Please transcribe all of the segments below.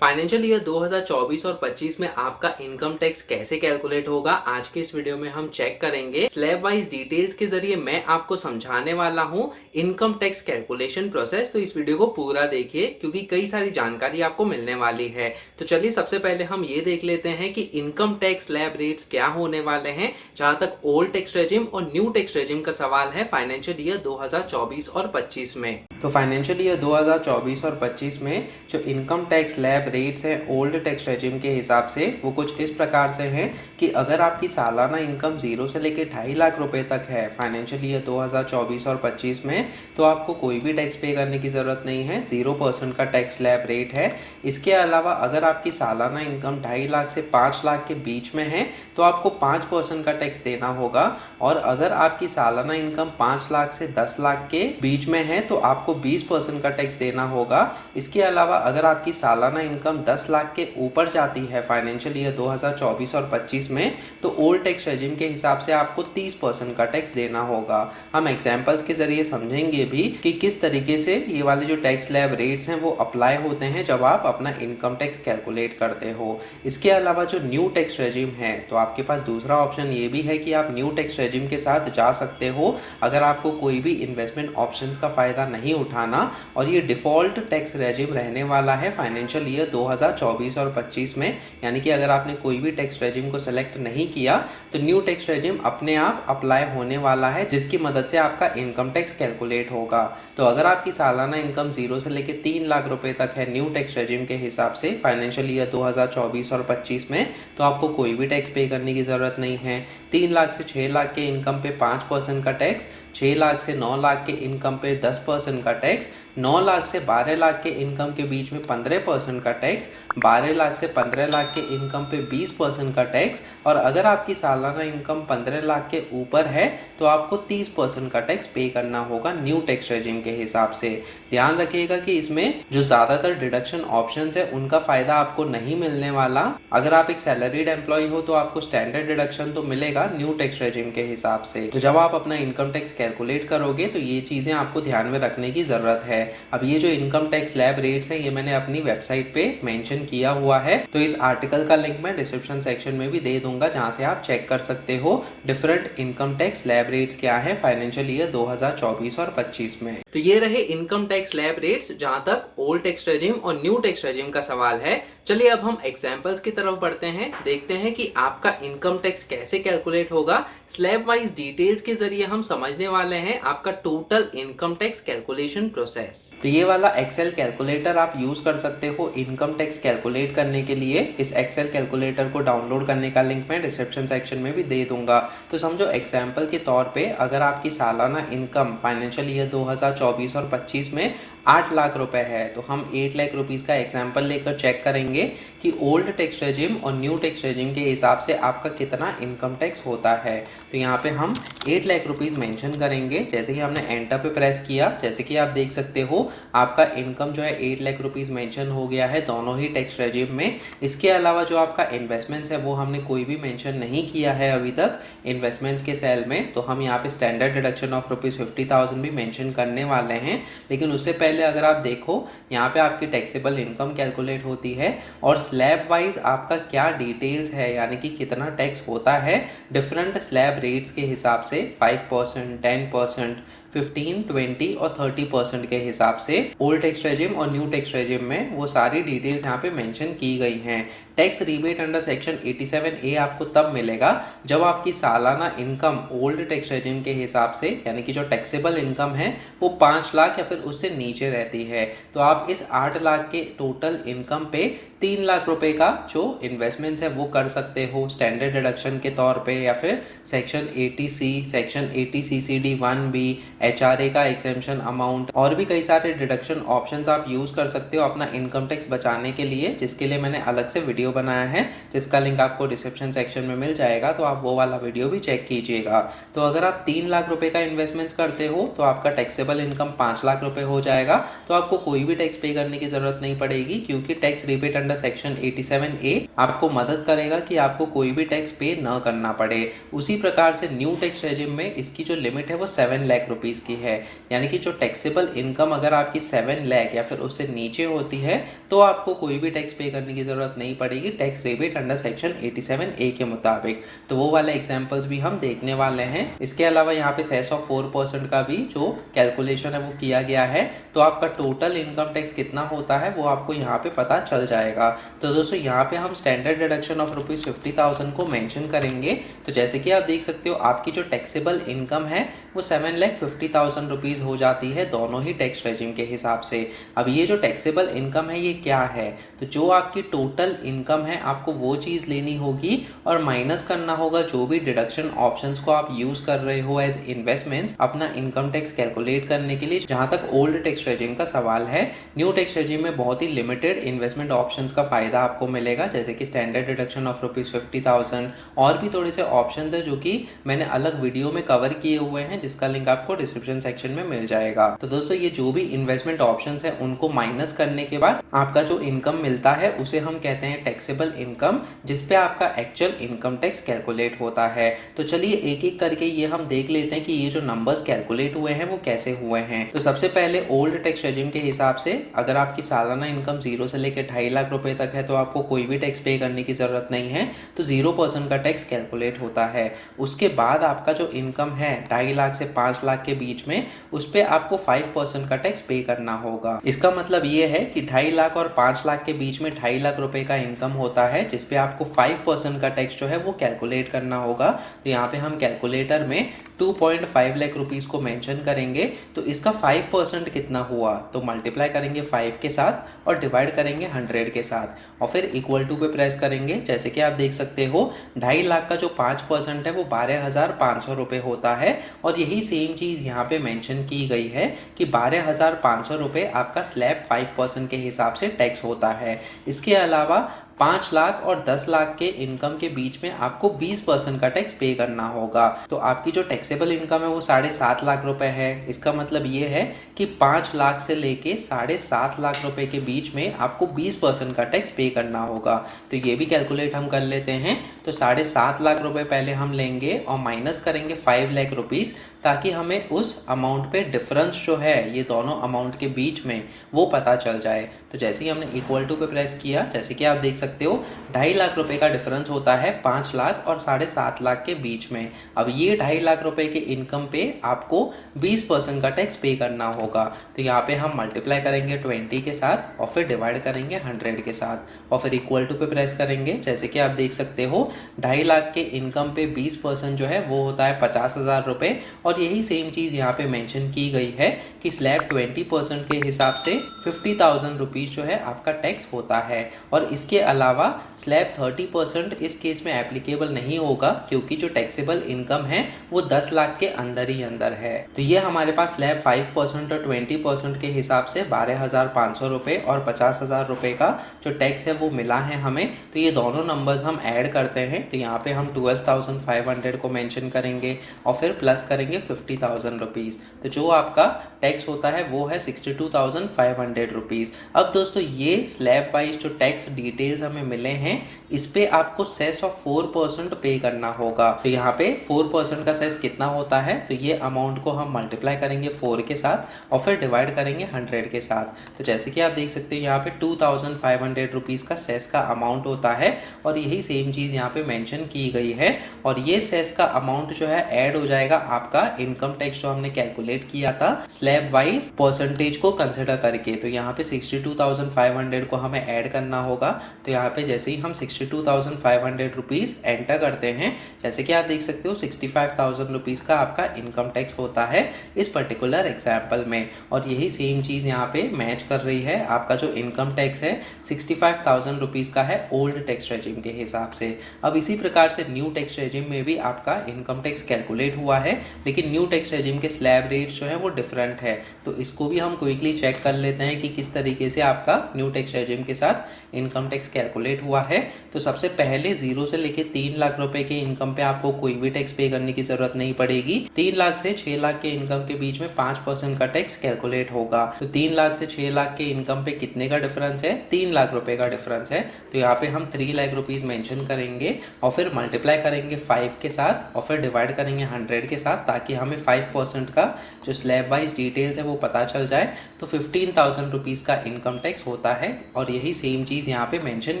Financial year 2024 और 25 में आपका इनकम टैक्स कैसे कैलकुलेट होगा, आज के इस वीडियो में हम चेक करेंगे। स्लैब वाइज डिटेल्स के जरिए मैं आपको समझाने वाला हूं इनकम टैक्स कैलकुलेशन प्रोसेस। तो इस वीडियो को पूरा देखिए क्योंकि कई सारी जानकारी आपको मिलने वाली है। तो चलिए सबसे पहले हम ये देख लेते हैं कि इनकम टैक्स स्लैब रेट्स क्या होने वाले हैं, जहां तक ओल्ड टैक्स रेजिम और न्यू टैक्स रेजिम का सवाल है फाइनेंशियल ईयर 2024 और 25 में। तो फाइनेंशियल ईयर 2024 और 25 में जो इनकम टैक्स स्लैब रेट्स हैं ओल्ड टैक्स रेजिम के हिसाब से वो कुछ इस प्रकार से हैं कि अगर आपकी सालाना इनकम 0 से लेकर 2.5 लाख रुपए तक है फाइनेंशियल ईयर 2024 और 25 में, तो आपको कोई भी टैक्स पे करने की ज़रूरत नहीं है। 0% का टैक्स स्लैब रेट है। इसके अलावा अगर आपकी सालाना इनकम 2.5 लाख से 5 लाख के बीच में है तो आपको 5% का टैक्स देना होगा, और अगर आपकी सालाना इनकम 5 लाख से 10 लाख के बीच में है तो आपको 20% का टैक्स देना होगा। इसके अलावा अगर आपकी सालाना इनकम 10 लाख के ऊपर जाती है फाइनेंशियल ईयर 2024 और 25 में, तो ओल्ड टैक्स रेजिम के हिसाब से आपको 30% का टैक्स देना होगा। हम एग्जांपल्स के जरिए समझेंगे भी कि किस तरीके से ये वाले जो टैक्स स्लैब रेट्स हैं वो अप्लाई होते हैं जब आप अपना इनकम टैक्स कैलकुलेट करते हो। इसके अलावा जो न्यू टैक्स रेजिम है, तो आपके पास दूसरा ऑप्शन ये भी है कि आप न्यू टैक्स रेजिम के साथ जा सकते हो अगर आपको कोई भी इन्वेस्टमेंट ऑप्शंस का फायदा नहीं उठाना, और ये डिफॉल्ट टैक्स रेजिम रहने वाला है फाइनेंशियल ईयर 2024 और 25 में। यानी कि अगर आपने कोई भी टैक्स रेजिम को सेलेक्ट नहीं किया तो न्यू टैक्स रेजिम अपने आप अप्लाई होने वाला है, जिसकी मदद से आपका इनकम टैक्स कैलकुलेट होगा। तो अगर आपकी सालाना इनकम 0 से लेकर 3 लाख रुपए तक है न्यू टैक्स रेजिम के हिसाब से फाइनेंशियल ईयर 2024 और 25 में, तो आपको कोई भी टैक्स पे करने की ज़रूरत नहीं है। 3 लाख से 6 लाख के इनकम पे 5% का टैक्स, 6 लाख से 9 लाख के इनकम पे 10% का टैक्स, 9 लाख से 12 लाख के इनकम के बीच में 15% का टैक्स, 12 लाख से 15 लाख के इनकम पे 20% का टैक्स, और अगर आपकी सालाना इनकम 15 लाख के ऊपर है तो आपको 30% का टैक्स पे करना होगा न्यू टैक्स रेजिम के हिसाब से। ध्यान रखिएगा कि इसमें जो ज़्यादातर डिडक्शन ऑप्शंस है उनका फ़ायदा आपको नहीं मिलने वाला। अगर आप एक सैलरीड एम्प्लॉय हो तो आपको स्टैंडर्ड डिडक्शन तो मिलेगा न्यू टैक्स रेजिम के हिसाब से। तो जब आप अपना इनकम टैक्स कैलकुलेट करोगे तो ये चीज़ें आपको ध्यान में रखने की ज़रूरत है। अब ये जो इनकम टैक्स स्लैब रेट्स हैं ये मैंने अपनी वेबसाइट पे मेंशन किया हुआ है, तो इस आर्टिकल का लिंक मैं डिस्क्रिप्शन सेक्शन में भी दे दूंगा, जहां से आप चेक कर सकते हो different income tax slab rates क्या है फाइनेंशियल ईयर 2024 और 25 में। तो ये रहे इनकम टैक्स स्लैब रेट्स जहां तक ओल्ड टैक्स रेजिम और न्यू टैक्स रेजिम का सवाल है। चलिए अब हम एग्जांपल्स की तरफ बढ़ते हैं, देखते हैं कि आपका इनकम टैक्स कैसे कैलकुलेट होगा। स्लैब वाइज डिटेल्स के जरिए हम समझने वाले हैं आपका total income tax calculation process. तो ये वाला एक्सेल कैलकुलेटर आप यूज कर सकते हो इनकम टैक्स कैलकुलेट करने के लिए। इस एक्सेल कैलकुलेटर को डाउनलोड करने का लिंक मैं डिस्क्रिप्शन सेक्शन में भी दे दूंगा। तो समझो एग्जांपल के तौर पे अगर आपकी सालाना इनकम फाइनेंशियल ईयर 2024 और 25 में 8 लाख रुपए है, तो हम 8 लाख रुपीस का एग्जांपल लेकर चेक करेंगे कि ओल्ड टैक्स रेजिम और न्यू टैक्स रेजिम के हिसाब से आपका कितना इनकम टैक्स होता है। तो यहाँ पे हम 8 लाख रुपीस मेंशन करेंगे। जैसे कि हमने एंटर पे प्रेस किया, जैसे कि आप देख सकते हो आपका इनकम जो है 8 लाख रुपीस मेंशन हो गया है दोनों ही टैक्स रेजिम में। इसके अलावा जो आपका इन्वेस्टमेंट्स है वो हमने कोई भी मेंशन नहीं किया है अभी तक इन्वेस्टमेंट्स के सेल में, तो हम यहाँ पे स्टैंडर्ड डिडक्शन ऑफ ₹50,000 भी मेंशन करने वाले हैं। लेकिन उससे पहले अगर आप देखो यहाँ पे आपकी टैक्सेबल इनकम कैलकुलेट होती है और स्लैब वाइज आपका क्या डिटेल्स है, यानी कि कितना टैक्स होता है डिफरेंट स्लैब रेट्स के हिसाब से 5%, 10%, 15, 20 और 30% के हिसाब से ओल्ड टैक्स रेजिम और न्यू टैक्स रेजिम में वो सारी डिटेल्स यहाँ पे मेंशन की गई हैं। Tax rebate under section 87A आपको तब मिलेगा जब आपकी सालाना इनकम ओल्ड टैक्स रेजिम के हिसाब से, यानी कि जो टैक्सेबल इनकम है वो 5 लाख या फिर उससे नीचे रहती है। तो आप इस 8 लाख के टोटल इनकम पे 3 लाख रुपए का जो इन्वेस्टमेंट्स है वो कर सकते हो स्टैंडर्ड डिडक्शन के तौर पे, या फिर section 80C, section 80CCD 1B, HRA का एग्जेम्पशन अमाउंट, और भी कई सारे डिडक्शन ऑप्शंस आप यूज कर सकते हो अपना इनकम टैक्स बचाने के लिए, जिसके लिए मैंने अलग से वीडियो बनाया है जिसका लिंक आपको डिस्क्रिप्शन सेक्शन में मिल जाएगा। तो आप वो वाला वीडियो भी चेक कीजिएगा। तो अगर आप 3 लाख रुपए का इन्वेस्टमेंट्स करते हो तो आपका टैक्सेबल इनकम 5 लाख रुपए हो जाएगा। तो आपको कोई भी टैक्स पे करने की जरूरत नहीं पड़ेगी, क्योंकि tax rebate under section 87A आपको मदद करेगा कि आपको कोई भी टैक्स पे न करना पड़े। उसी प्रकार से न्यू टैक्स रेजिम में इसकी जो लिमिट है वो 7 लाख रुपीज़ की है। यानी कि जो टैक्सेबल इनकम अगर आपकी 7 लाख या फिर उससे नीचे होती है तो आपको कोई भी टैक्स पे करने की ज़रूरत नहीं पड़ेगी tax rebate under section 87A के मुताबिक। तो वो वाले एग्जाम्पल्स भी हम देखने वाले हैं। इसके अलावा यहाँ पे सेस ऑफ 4% का भी जो कैलकुलेशन है वो किया गया है, तो आपका टोटल इनकम टैक्स कितना होता है वो आपको यहाँ पे पता चल जाएगा। तो दोस्तों यहाँ पे हम स्टैंडर्ड डिडक्शन ऑफ ₹50,000 को मेंशन करेंगे। तो जैसे कि आप देख सकते हो आपकी जो टैक्सेबल इनकम है वो 7,50,000 रुपीज़ हो जाती है दोनों ही टैक्स रेजिम के हिसाब से। अब ये जो टैक्सेबल इनकम है ये क्या है, तो जो आपकी टोटल इनकम है आपको वो चीज़ लेनी होगी और माइनस करना होगा जो भी डिडक्शन ऑप्शंस को आप यूज़ कर रहे हो एज इन्वेस्टमेंट्स अपना इनकम टैक्स कैलकुलेट करने के लिए। जहाँ तक ओल्ड टैक्स रेजिम का सवाल है, न्यू टैक्स रेजिम में बहुत ही लिमिटेड इन्वेस्टमेंट ऑप्शंस का फायदा आपको मिलेगा, जैसे कि स्टैंडर्ड डिडक्शन ऑफ ₹50,000 और भी थोड़े से ऑप्शंस है जो कि मैंने अलग वीडियो में कवर किए हुए हैं, जिसका लिंक आपको डिस्क्रिप्शन सेक्शन में मिल जाएगा। तो दोस्तों ये जो भी इन्वेस्टमेंट ऑप्शंस है उनको माइनस करने के बाद आपका जो इनकम मिलता है उसे हम कहते हैं टैक्सेबल इनकम, जिसपे आपका एक्चुअल इनकम टैक्स कैलकुलेट होता है। तो चलिए एक एक करके ये हम देख लेते हैं कि ये जो नंबर्स कैलकुलेट हुए हैं वो कैसे हुए हैं। तो सबसे पहले ओल्ड टैक्स रेजिम के हिसाब से अगर आपकी सालाना इनकम 0 से लेकर 2.5 लाख रुपए तक है तो आपको कोई भी टैक्स पे करने की जरूरत नहीं है, तो 0% का टैक्स कैलकुलेट होता है। उसके बाद आपका जो इनकम है 2.5 लाख से 5 लाख के बीच में, उस पर आपको 5% का टैक्स पे करना होगा। इसका मतलब ये है कि 2.5 लाख और 5 लाख के बीच में 2.5 लाख रुपए का इनकम होता है, जिसपे आपको 5% का टैक्स जो है वो कैलकुलेट करना होगा। तो यहाँ पे हम कैलकुलेटर में 2.5 लाख रुपीज़ को मेंशन करेंगे। तो इसका 5% कितना हुआ, तो मल्टीप्लाई करेंगे 5 के साथ और डिवाइड करेंगे 100 के साथ और फिर इक्वल टू पे प्रेस करेंगे। जैसे कि आप देख सकते हो 2.5 लाख का जो 5% है वो 12,500 रुपये होता है और यही सेम चीज़ यहाँ पे मेंशन की गई है कि 12,500 रुपये आपका स्लैब 5% के हिसाब से टैक्स होता है। इसके अलावा 5 लाख और 10 लाख के इनकम के बीच में आपको 20% का टैक्स पे करना होगा। तो आपकी जो टैक्सेबल इनकम है वो 7.5 लाख रुपए है। इसका मतलब ये है कि 5 लाख से लेके 7.5 लाख रुपए के बीच में आपको 20% का टैक्स पे करना होगा। तो ये भी कैलकुलेट हम कर लेते हैं। तो 7.5 लाख रुपए पहले हम लेंगे और माइनस करेंगे 5 लाख रुपीज़, ताकि हमें उस अमाउंट पे डिफरेंस जो है ये दोनों अमाउंट के बीच में वो पता चल जाए। तो जैसे ही हमने इक्वल टू पे प्रेस किया, जैसे कि आप देख सकते हो 2.5 लाख रुपए का डिफरेंस होता है 5 लाख और 7.5 लाख के बीच में। अब ये 2.5 लाख रुपए के इनकम पे आपको 20% का टैक्स पे करना होगा। तो यहाँ पे हम मल्टीप्लाई करेंगे 20 के साथ और फिर डिवाइड करेंगे 100 के साथ और फिर इक्वल टू पे प्रेस करेंगे। जैसे कि आप देख सकते हो 2.5 लाख के इनकम पे 20% जो है वो होता है 50,000 रुपये और यही सेम चीज़ यहाँ पे मेंशन की गई है कि स्लैब 20% के हिसाब से 50,000 रुपीज़ जो है आपका टैक्स होता है। और इसके अलावा स्लैब 30% इस केस में एप्लीकेबल नहीं होगा, क्योंकि जो टैक्सेबल इनकम है वो 10 लाख के अंदर ही अंदर है। तो ये हमारे पास स्लैब 5% और 20% के हिसाब से 12,500 रुपये और 50,000 रुपये का जो टैक्स है वो मिला है हमें। तो ये दोनों नंबर्स हम ऐड करते हैं। तो यहाँ पे हम 12,500 को मेंशन करेंगे और फिर प्लस करेंगे 50,000 रुपीज़। तो जो आपका टैक्स होता है वो है 62,500 रुपीज़। अब दोस्तों ये स्लैब वाइज जो टैक्स डिटेल्स हमें मिले हैं इस पे आपको सेस ऑफ 4% पे करना होगा। तो यहाँ पे 4% का सेस कितना होता है, तो ये अमाउंट को हम मल्टीप्लाई करेंगे 4 के साथ और फिर डिवाइड करेंगे 100 के साथ। तो जैसे कि आप देख सकते हैं यहाँ पे 2,500 रुपीज़ का सेस का अमाउंट होता है और यही सेम चीज़ यहाँ पे मेंशन की गई है। और ये सेस का अमाउंट जो है ऐड हो जाएगा आपका इनकम टैक्स जो हमने कैलकुलेट किया था स्लैब वाइज परसेंटेज को कंसिडर करके। तो यहाँ पे 62,500 को हमें ऐड करना होगा। तो यहाँ पे जैसे ही हम 62,500 रुपीज़ एंटर करते हैं, जैसे कि आप देख सकते हो 65,000 रुपीज़ का आपका इनकम टैक्स होता है इस पर्टिकुलर एग्जाम्पल में। और यही सेम चीज़ यहाँ पे मैच कर रही है। आपका जो इनकम टैक्स है 65,000 रुपीज़ का है ओल्ड टैक्स रेजिम के हिसाब से। अब इसी प्रकार से न्यू टैक्स रेजिम में भी आपका इनकम टैक्स कैलकुलेट हुआ है, लेकिन न्यू टैक्स रेजिम के स्लैब रेट जो है वो डिफरेंट मेथड है। तो इसको भी हम क्विकली चेक कर लेते हैं कि किस तरीके से आपका न्यू टैक्स रेजिम के साथ इनकम टैक्स कैलकुलेट हुआ है। तो सबसे पहले 0 से लेके 3 लाख रुपए के इनकम पे आपको कोई भी टैक्स पे करने की जरूरत नहीं पड़ेगी। 3 लाख से 6 लाख के इनकम के बीच में 5% का टैक्स कैलकुलेट होगा। तो 3 लाख से 6 लाख के इनकम पे कितने का डिफरेंस है? 3 लाख रुपए का डिफरेंस है। तो यहाँ पे हम 3 लाख रुपीज मेंशन करेंगे और फिर मल्टीप्लाई करेंगे 5 के साथ और फिर डिवाइड करेंगे 100 के साथ, ताकि हमें 5% का जो स्लैब वाइज डिटेल्स है वो पता चल जाए। तो 15,000 रुपीज का इनकम टैक्स होता है और यही सेम चीज यहाँ पे मेंशन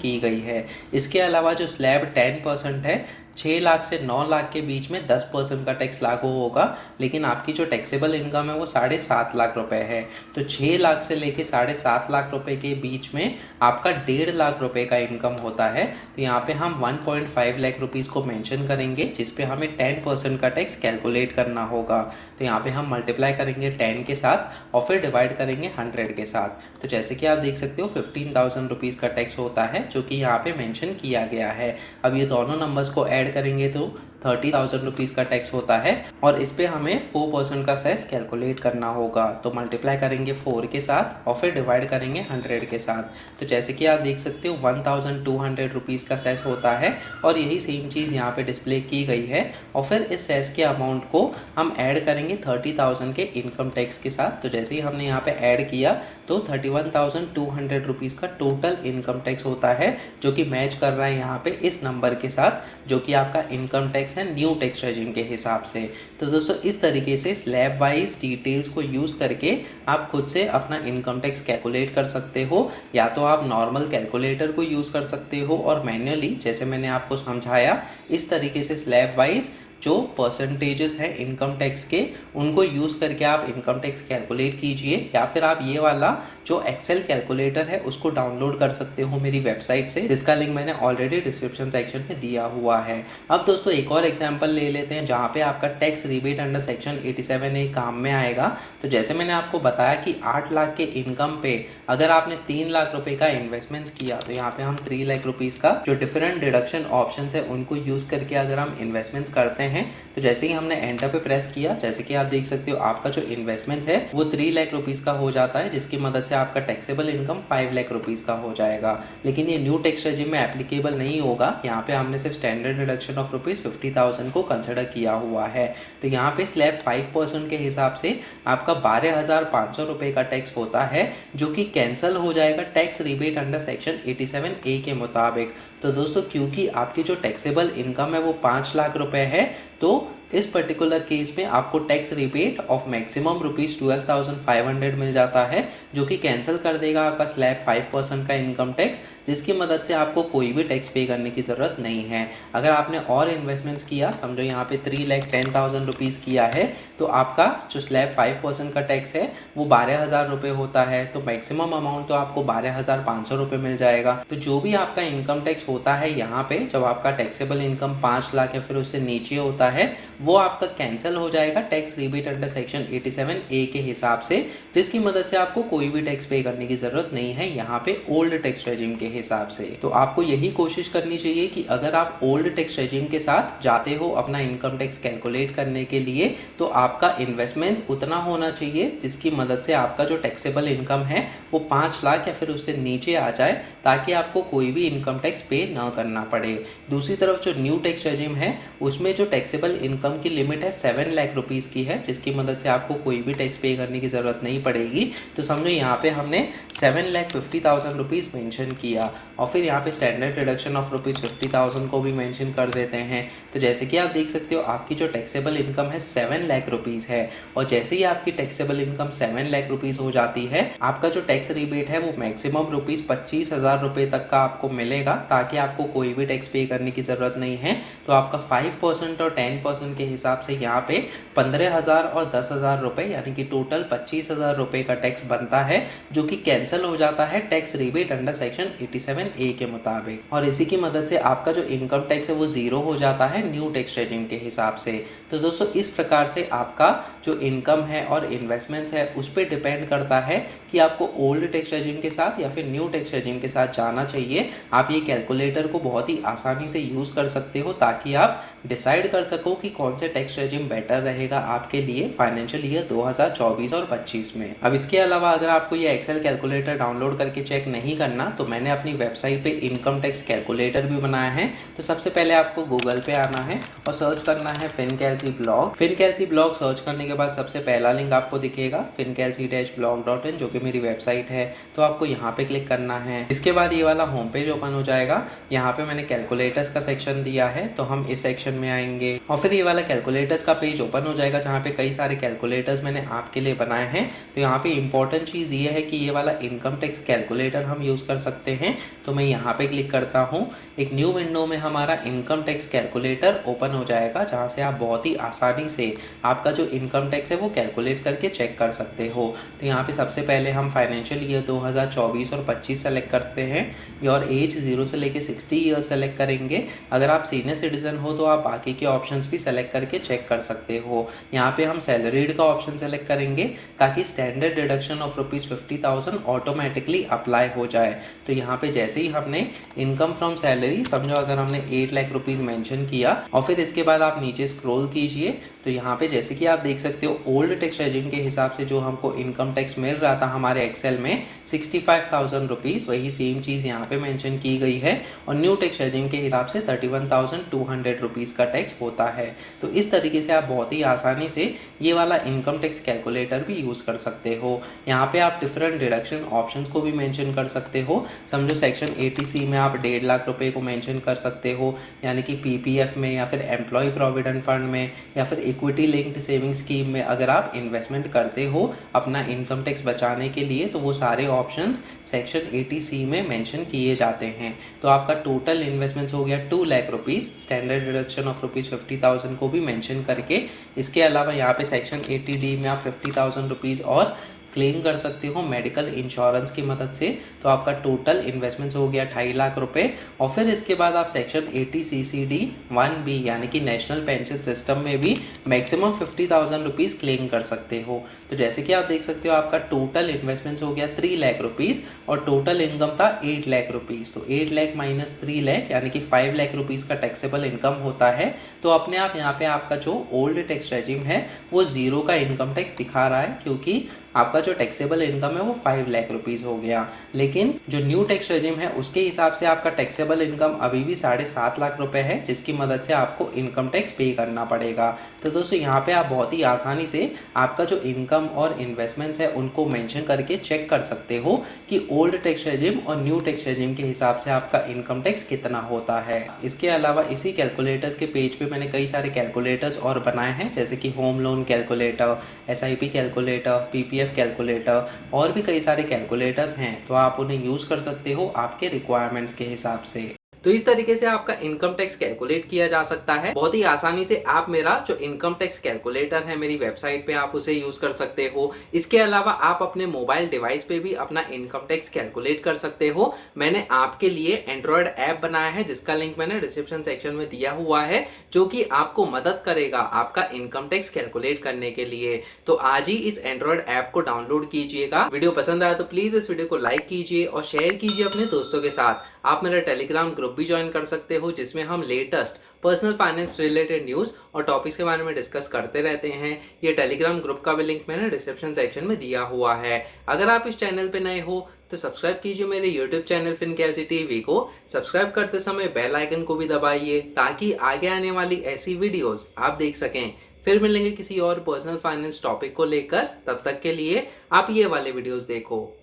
की गई है। इसके अलावा जो स्लैब 10% है, 6 लाख से 9 लाख के बीच में 10% का टैक्स लागू होगा, लेकिन आपकी जो टैक्सेबल इनकम है वो 7.5 लाख रुपए है। तो 6 लाख से लेके 7.5 लाख रुपए के बीच में आपका 1.5 लाख रुपए का इनकम होता है। तो यहाँ पे हम 1.5 लाख रुपीज को मेंशन करेंगे, जिसपे हमें 10% का टैक्स कैलकुलेट करना होगा। तो यहाँ पे हम मल्टीप्लाई करेंगे 10 के साथ और फिर डिवाइड करेंगे 100 के साथ। तो जैसे कि आप देख सकते हो 15,000 रुपीज का टैक्स होता है, जो कि यहाँ पे मेंशन किया गया है। अब ये दोनों नंबर्स को ऐड करेंगे तो 30,000 रुपीज का टैक्स होता है और इस पे हमें 4% का सेस कैलकुलेट करना होगा। तो मल्टीप्लाई करेंगे 4 के साथ और फिर डिवाइड करेंगे 100 के साथ। तो जैसे कि आप देख सकते हो 1,200 रुपीज का सेस होता है और यही सेम चीज़ यहाँ पे डिस्प्ले की गई है। और फिर इस सेस के अमाउंट को हम ऐड करेंगे 30,000 के इनकम टैक्स के साथ। तो जैसे ही हमने यहाँ पे ऐड किया तो 31,200 रुपीज़ का टोटल इनकम टैक्स होता है, जो कि मैच कर रहा है यहाँ पे इस नंबर के साथ, जो कि आपका इनकम टैक्स है न्यू टैक्स रेजिम के हिसाब से। तो दोस्तों इस तरीके से स्लैब वाइज डिटेल्स को यूज करके आप खुद से अपना इनकम टैक्स कैलकुलेट कर सकते हो, या तो आप नॉर्मल कैलकुलेटर को यूज कर सकते हो और मैन्युअली, जैसे मैंने आपको समझाया, इस तरीके से स्लैब वाइज जो परसेंटेजेस है इनकम टैक्स के उनको यूज़ करके आप इनकम टैक्स कैलकुलेट कीजिए, या फिर आप ये वाला जो एक्सेल कैलकुलेटर है उसको डाउनलोड कर सकते हो मेरी वेबसाइट से, जिसका लिंक मैंने ऑलरेडी डिस्क्रिप्शन सेक्शन में दिया हुआ है। अब दोस्तों एक और एग्जांपल ले लेते हैं जहाँ पे आपका tax rebate under section 87A काम में आएगा। तो जैसे मैंने आपको बताया कि 8 लाख के इनकम पे अगर आपने 3 लाख रुपए का इन्वेस्टमेंट्स किया, तो यहाँ पे हम 3 लाख रुपीज़ का जो डिफरेंट डिडक्शन ऑप्शन है उनको यूज़ करके अगर हम इन्वेस्टमेंट्स करते हैं, तो जैसे ही हमने एंटर पे प्रेस किया, जैसे कि आप देख सकते हो आपका जो इन्वेस्टमेंट है वो 3 लाख रुपीस का हो जाता है, जिसकी मदद से आपका टैक्सेबल इनकम 5 लाख रुपीस का हो जाएगा। लेकिन ये न्यू टैक्स रेजिम में एप्लीकेबल नहीं होगा। यहाँ पे हमने सिर्फ स्टैंडर्ड डिडक्शन ऑफ रुपीज 50,000 को कंसिडर किया हुआ है। तो यहाँ पे स्लैब 5% के हिसाब से आपका 12,500 रुपए का टैक्स होता है, जो कि कैंसिल हो जाएगा tax rebate under section 87A के मुताबिक। तो दोस्तों क्योंकि आपकी जो टैक्सेबल इनकम है वो 5 लाख रुपए है, तो इस पर्टिकुलर केस में आपको tax rebate of maximum rupees 12,500 मिल जाता है, जो कि कैंसिल कर देगा आपका स्लैब 5% का इनकम टैक्स, जिसकी मदद से आपको कोई भी टैक्स पे करने की ज़रूरत नहीं है। अगर आपने और इन्वेस्टमेंट्स किया, समझो यहाँ पे 3,10,000 रुपीज़ किया है, तो आपका जो स्लैब 5% का टैक्स है वो 12,000 रुपये होता है। तो मैक्सिमम अमाउंट तो आपको 12,500 रुपये मिल जाएगा। तो जो भी आपका इनकम टैक्स होता है यहाँ पे, जब आपका टैक्सेबल इनकम 5 लाख या फिर उससे नीचे होता है, वो आपका कैंसिल हो जाएगा tax rebate under section 87A के हिसाब से, जिसकी मदद से आपको कोई भी टैक्स पे करने की जरूरत नहीं है यहाँ पे ओल्ड टैक्स रेजिम के हिसाब से। तो आपको यही कोशिश करनी चाहिए कि अगर आप ओल्ड टैक्स रेजिम के साथ जाते हो अपना इनकम टैक्स कैलकुलेट करने के लिए, तो आपका इन्वेस्टमेंट उतना होना चाहिए जिसकी मदद से आपका जो टैक्सेबल इनकम है वो 5 लाख या फिर उससे नीचे आ जाए, ताकि आपको कोई भी इनकम टैक्स पे ना करना पड़े। दूसरी तरफ जो न्यू टैक्स रेजिम है उसमें जो टैक्सेबल इनकम की लिमिट है 7 लाख रुपीस की है, जिसकी मदद से आपको कोई भी टैक्स पे करने की जरूरत नहीं पड़ेगी। तो समझो यहाँ पे हमने 7,50,000 रुपीज मेंशन किया और फिर यहाँ पे स्टैंडर्ड डिडक्शन ऑफ रुपीज 50,000 को भी मेंशन कर देते हैं। तो जैसे कि आप देख सकते हो आपकी जो टैक्सेबल इनकम है 7 लाख रुपीज है, और जैसे ही आपकी टैक्सेबल इनकम 7 लाख रुपीज हो जाती है, आपका जो टैक्स रिबेट है वो मैक्सिमम रुपीज 25,000 रुपए तक का आपको मिलेगा, ताकि आपको कोई भी टैक्स पे करने की जरूरत नहीं है। तो आपका 5% और 10% के हिसाब से यहाँ पे 15,000 और 10,000 रुपए, यानी कि टोटल 25,000 रुपए का टैक्स बनता है, जो कि कैंसिल हो जाता है tax rebate under section 87A के मुताबिक। और इसी की मदद से आपका जो इनकम टैक्स है वो जीरो हो जाता है न्यू टैक्स रेजिम के हिसाब से। तो दोस्तों इस प्रकार से आपका जो इनकम है और इन्वेस्टमेंट्स है उस पर डिपेंड करता है कि आपको ओल्ड टैक्स रेजिम के साथ या फिर न्यू टैक्स रेजिम के साथ जाना चाहिए। आप ये कैलकुलेटर को बहुत ही आसानी से यूज़ कर सकते हो ताकि आप डिसाइड कर सको कि कौन से टैक्स रेजिम बेटर रहेगा आपके लिए फाइनेंशियल ईयर 2024 और 25 में। अब इसके अलावा अगर आपको ये एक्सेल कैलकुलेटर डाउनलोड करके चेक नहीं करना तो मैंने अपनी वेबसाइट पे इनकम टैक्स कैलकुलेटर भी बनाया है। तो सबसे पहले आपको गूगल पे आना है और सर्च करना है फिनकैलसी ब्लॉग। फिनकैलसी ब्लॉग सर्च करने के बाद सबसे पहला लिंक आपको दिखेगा fincalc-blog.in, जो कि मेरी वेबसाइट है। तो आपको यहाँ पे क्लिक करना है। इसके बाद ये वाला होम पेज ओपन हो जाएगा। यहाँ पे मैंने कैलकुलेटर्स का सेक्शन दिया है, तो हम इस सेक्शन में आएंगे और फिर ये वाला कैलकुलेटर्स का पेज ओपन हो जाएगा जहाँ पे कई सारे कैलकुलेटर्स मैंने आपके लिए बनाए हैं। तो यहाँ पे इंपॉर्टेंट चीज़ ये है कि ये वाला इनकम टैक्स कैलकुलेटर हम यूज़ कर सकते हैं। तो मैं यहाँ पे क्लिक करता हूँ। एक न्यू विंडो में हमारा इनकम टैक्स कैलकुलेटर ओपन हो जाएगा जहाँ से आप बहुत ही आसानी से आपका जो इनकम टैक्स है वो कैलकुलेट करके चेक कर सकते हो। तो यहाँ पे सबसे पहले हम फाइनेंशियल ईयर 2024 और 25 सेलेक्ट करते हैं। योर एज 0 से लेके 60 ईयर सेलेक्ट करेंगे। अगर आप सीनियर सिटीजन हो तो आप बाकी के ऑप्शंस भी सेलेक्ट करके चेक कर सकते हो। यहाँ पे हम सैलरीड का ऑप्शन सेलेक्ट करेंगे ताकि standard deduction of ₹50,000 automatically apply हो जाए। तो यहाँ पे जैसे ही हमने इनकम फ्रॉम सैलरी, समझो अगर हमने 8 लाख रुपीज़ मेंशन किया और फिर इसके बाद आप नीचे स्क्रॉल कीजिए तो यहाँ पे जैसे कि आप देख सकते हो ओल्ड टैक्स रेजिम के हिसाब से जो हमको इनकम टैक्स मिल रहा था हमारे एक्सेल में 65,000 रुपीज़, वही सेम चीज़ यहाँ पे मेंशन की गई है और न्यू टैक्स रेजिम के हिसाब से 31,200 रुपीज़ का टैक्स होता है। तो इस तरीके से आप बहुत ही आसानी से ये वाला इनकम टैक्स कैलकुलेटर भी यूज़ कर सकते हो। यहाँ पे आप डिफरेंट डिडक्शन ऑप्शंस को भी मेंशन कर सकते हो। समझो सेक्शन 80C में आप 1.5 लाख रुपए को मेंशन कर सकते हो, यानी कि PPF में या फिर एम्प्लॉय प्रोविडेंट फंड में या फिर इक्विटी लिंक्ड सेविंग स्कीम में अगर आप इन्वेस्टमेंट करते हो अपना इनकम टैक्स बचाने के लिए, तो वो सारे ऑप्शंस सेक्शन 80C में मेंशन किए जाते हैं। तो आपका टोटल इन्वेस्टमेंट्स हो गया 2 lakh rupees, standard deduction of ₹50,000 को भी मेंशन करके। इसके अलावा यहाँ पे सेक्शन 80D में आप 50,000 रुपीज़ और क्लेम कर सकते हो मेडिकल इंश्योरेंस की मदद से। तो आपका टोटल इन्वेस्टमेंट्स हो गया 2.5 लाख रुपए और फिर इसके बाद आप सेक्शन 80CCD-1B यानी कि नेशनल पेंशन सिस्टम में भी मैक्सिमम 50,000 रुपीज़ क्लेम कर सकते हो। तो जैसे कि आप देख सकते हो आपका टोटल इन्वेस्टमेंट्स हो गया 3 लाख रुपीज़ और टोटल इनकम था 8 लाख रुपीज़। तो 8 लाख माइनस 3 लाख यानी कि 5 लाख रुपीज़ का टैक्सेबल इनकम होता है। तो अपने आप यहाँ पे आपका जो ओल्ड टैक्स रेजिम है वो 0 का इनकम टैक्स दिखा रहा है, क्योंकि आपका जो टैक्सेबल इनकम है वो 5 लाख रुपीज़ हो गया। लेकिन जो न्यू टैक्स रेजिम है उसके हिसाब से आपका टैक्सेबल इनकम अभी भी 7.5 लाख रुपए है, जिसकी मदद से आपको इनकम टैक्स पे करना पड़ेगा। तो दोस्तों यहाँ पे आप बहुत ही आसानी से आपका जो इनकम और इन्वेस्टमेंट्स है उनको मेंशन करके चेक कर सकते हो कि ओल्ड टैक्स रेजिम और न्यू टैक्स रेजिम के हिसाब से आपका इनकम टैक्स कितना होता है। इसके अलावा इसी कैलकुलेटर्स के पेज पे मैंने कई सारे कैलकुलेटर्स और बनाए हैं, जैसे कि home loan calculator, SIP calculator, PPF calculator और भी कई सारे कैलकुलेटर्स हैं। तो आप उन्हें यूज़ कर सकते हो आपके रिक्वायरमेंट्स के हिसाब से। तो इस तरीके से आपका इनकम टैक्स कैलकुलेट किया जा सकता है बहुत ही आसानी से। आप मेरा जो इनकम टैक्स कैलकुलेटर है मेरी वेबसाइट पे आप उसे यूज कर सकते हो। इसके अलावा आप अपने मोबाइल डिवाइस पे भी अपना इनकम टैक्स कैलकुलेट कर सकते हो। मैंने आपके लिए एंड्रॉयड ऐप बनाया है जिसका लिंक मैंने डिस्क्रिप्शन सेक्शन में दिया हुआ है, जो कि आपको मदद करेगा आपका इनकम टैक्स कैलकुलेट करने के लिए। तो आज ही इस एंड्रॉयड ऐप को डाउनलोड कीजिएगा। वीडियो पसंद आया तो प्लीज इस वीडियो को लाइक कीजिए और शेयर कीजिए अपने दोस्तों के साथ। आप मेरा टेलीग्राम ग्रुप भी ज्वाइन कर सकते हो, जिसमें हम latest personal finance related news और टॉपिक्स के बारे में डिस्कस करते रहते हैं। ये टेलीग्राम ग्रुप का भी लिंक मैंने डिस्क्रिप्शन सेक्शन में दिया हुआ है। अगर आप इस चैनल पे नए हो तो सब्सक्राइब कीजिए मेरे यूट्यूब चैनल फिनकैलसी टीवी को। सब्सक्राइब करते समय बेल आइकन को भी दबाइए ताकि आगे आने वाली ऐसी वीडियोस आप देख सकें। फिर मिलेंगे किसी और पर्सनल फाइनेंस टॉपिक को लेकर। तब तक के लिए आप ये वाले वीडियोस देखो।